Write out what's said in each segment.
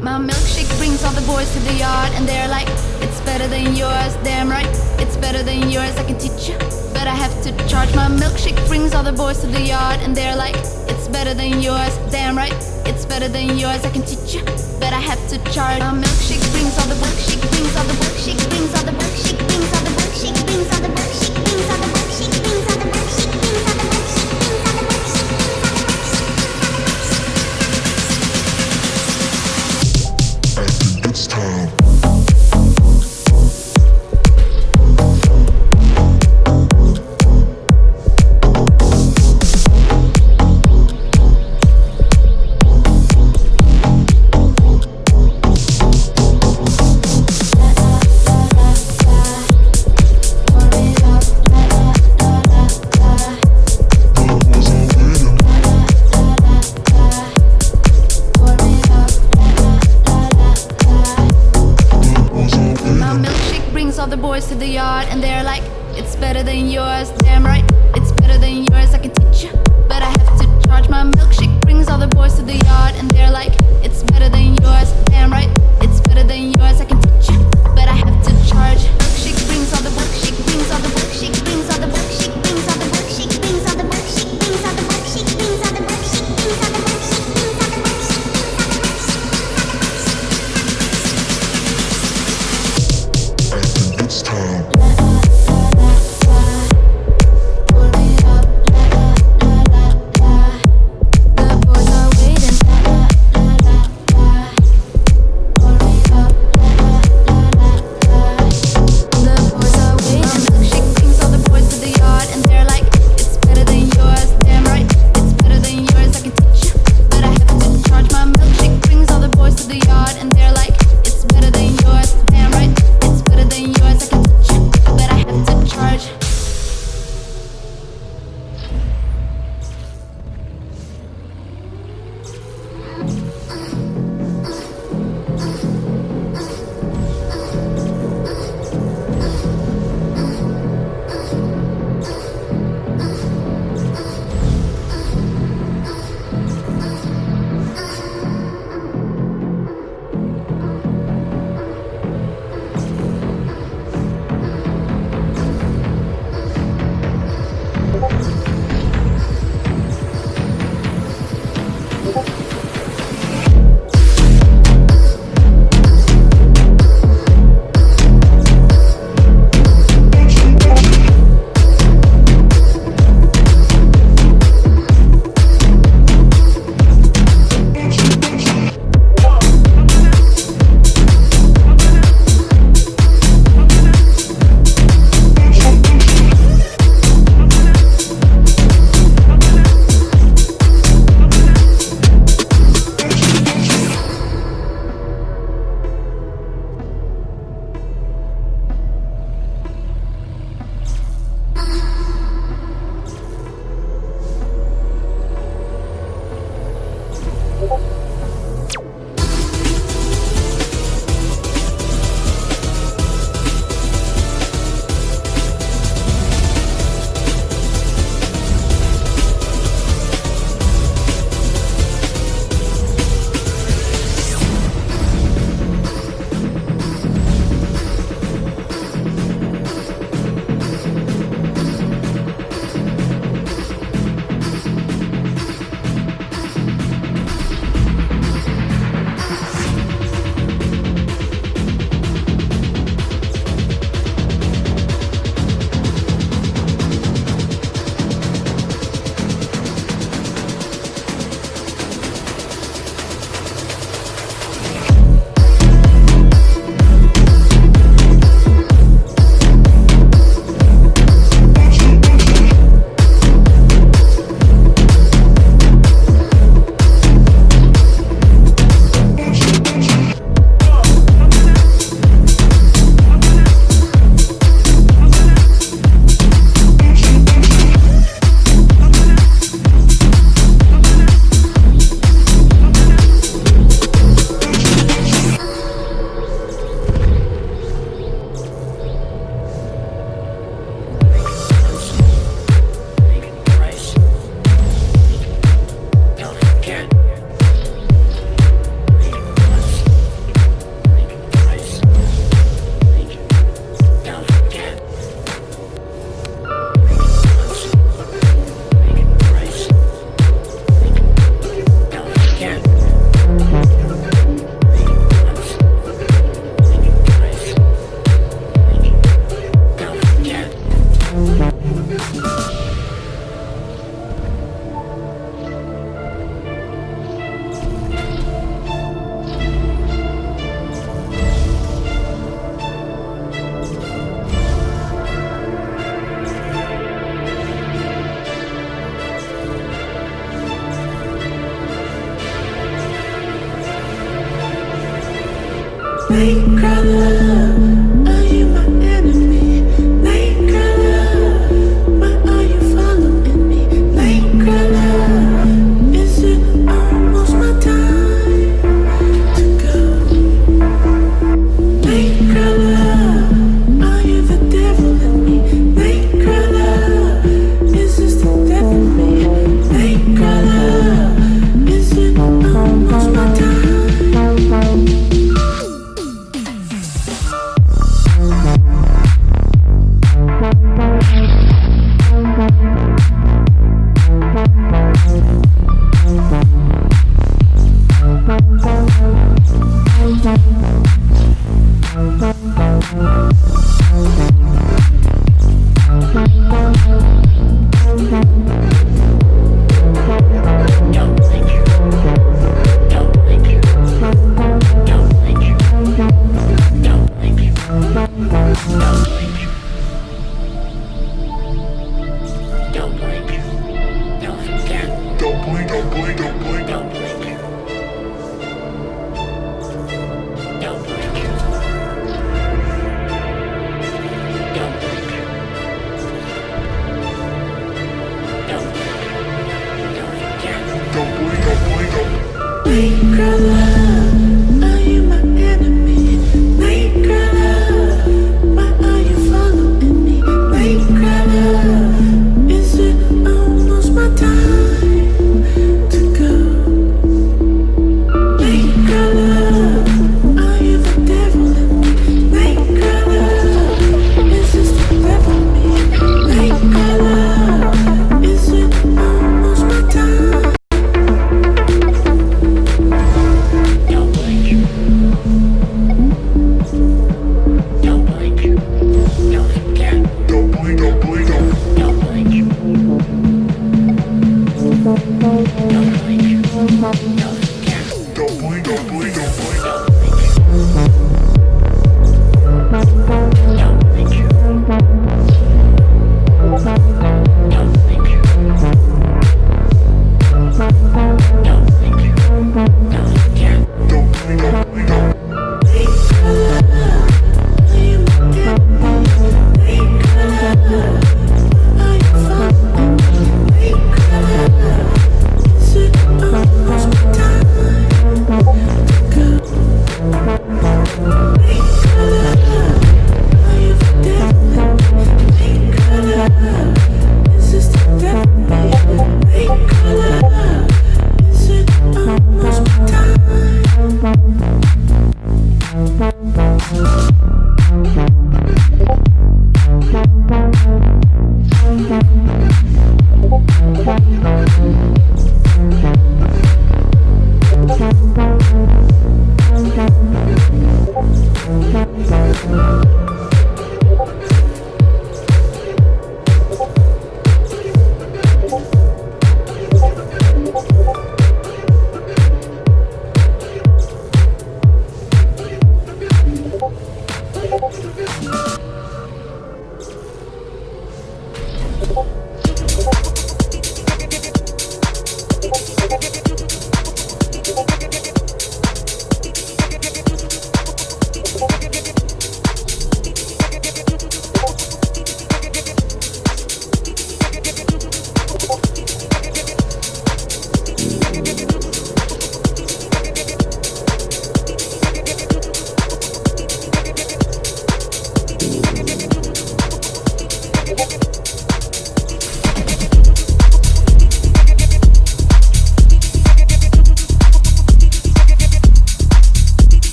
My milkshake brings all the boys to the yard, and they're like, it's better than yours, damn right. It's better than yours, I can teach you, but I have to charge. My milkshake brings all the boys to the yard, and they're like, it's better than yours, damn right. It's better than yours, I can teach you, but I have to charge. My milkshake brings all the milkshake brings all the milkshake brings all the milkshake brings all the milkshake brings all the milkshake brings all the milkshake brings all the milkshake brings all the milkshake brings all the milkshake brings all the milkshake. It's time. All the boys to the yard, and they're like, it's better than yours, damn right. It's better than yours, I can teach you, but I have to charge. My milkshake brings all the boys to the yard, and they're like, it's better than yours, damn right. It's better than yours, I can teach you, but I have to charge. Milkshake brings all the milkshake brings all the milkshake brings all the milkshake brings all the milkshake brings all the milkshake brings all the milkshake brings all the milkshake brings all the milkshake brings all the milkshake brings all the milkshake. It's time. The boys are waiting.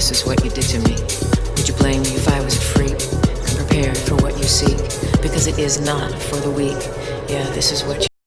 This is what you did to me. to blame you if I was a freak, unprepared for what you seek, because it is not for the weak. Yeah, this is what you